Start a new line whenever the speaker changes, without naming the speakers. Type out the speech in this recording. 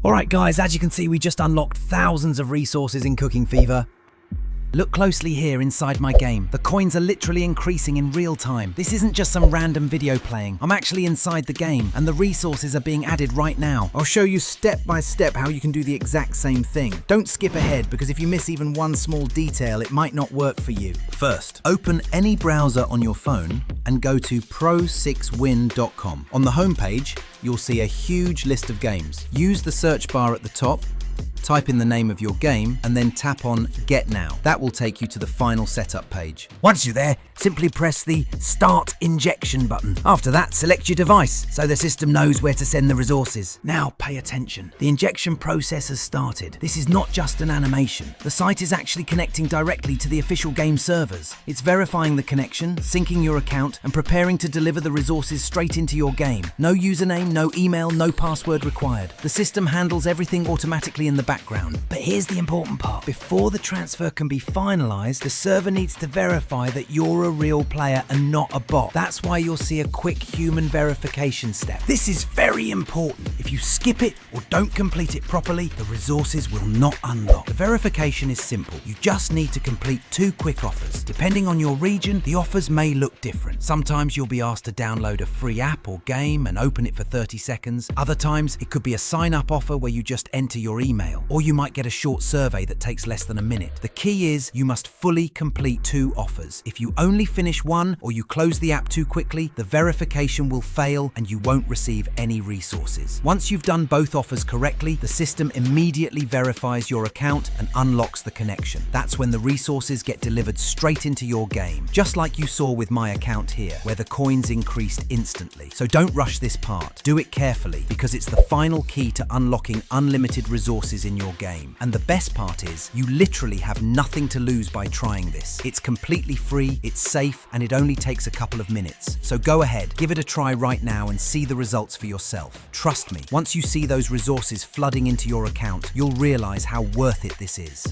Alright guys, as you can see, we just unlocked thousands of resources in Cooking Fever. Look closely here inside my game. The coins are literally increasing in real time. This isn't just some random video playing. I'm actually inside the game and the resources are being added right now. I'll show you step by step how you can do the exact same thing. Don't skip ahead because if you miss even one small detail, it might not work for you.
First, open any browser on your phone and go to pro6win.com. On the homepage, you'll see a huge list of games. Use the search bar at the top, type in the name of your game, and then tap on Get Now. That will take you to the final setup page.
Once you're there, simply press the Start Injection button. After that, select your device so the system knows where to send the resources. Now pay attention. The injection process has started. This is not just an animation. The site is actually connecting directly to the official game servers. It's verifying the connection, syncing your account, and preparing to deliver the resources straight into your game. No username, no email, no password required. The system handles everything automatically in the background. But here's the important part. Before the transfer can be finalized, the server needs to verify that you're a real player and not a bot. That's why you'll see a quick human verification step. This is very important. If you skip it or don't complete it properly, the resources will not unlock. The verification is simple. You just need to complete 2 quick offers. Depending on your region, the offers may look different. Sometimes you'll be asked to download a free app or game and open it for 30 seconds. Other times, it could be a sign-up offer where you just enter your email. Or you might get a short survey that takes less than a minute. The key is you must fully complete 2 offers. If you only finish one or you close the app too quickly, the verification will fail and you won't receive any resources. Once you've done both offers correctly, the system immediately verifies your account and unlocks the connection. That's when the resources get delivered straight into your game, just like you saw with my account here, where the coins increased instantly. So don't rush this part. Do it carefully because it's the final key to unlocking unlimited resources in your game. And the best part is, you literally have nothing to lose by trying this. It's completely free, it's safe, and it only takes a couple of minutes. So go ahead, give it a try right now and see the results for yourself. Trust me, once you see those resources flooding into your account, you'll realize how worth it this is.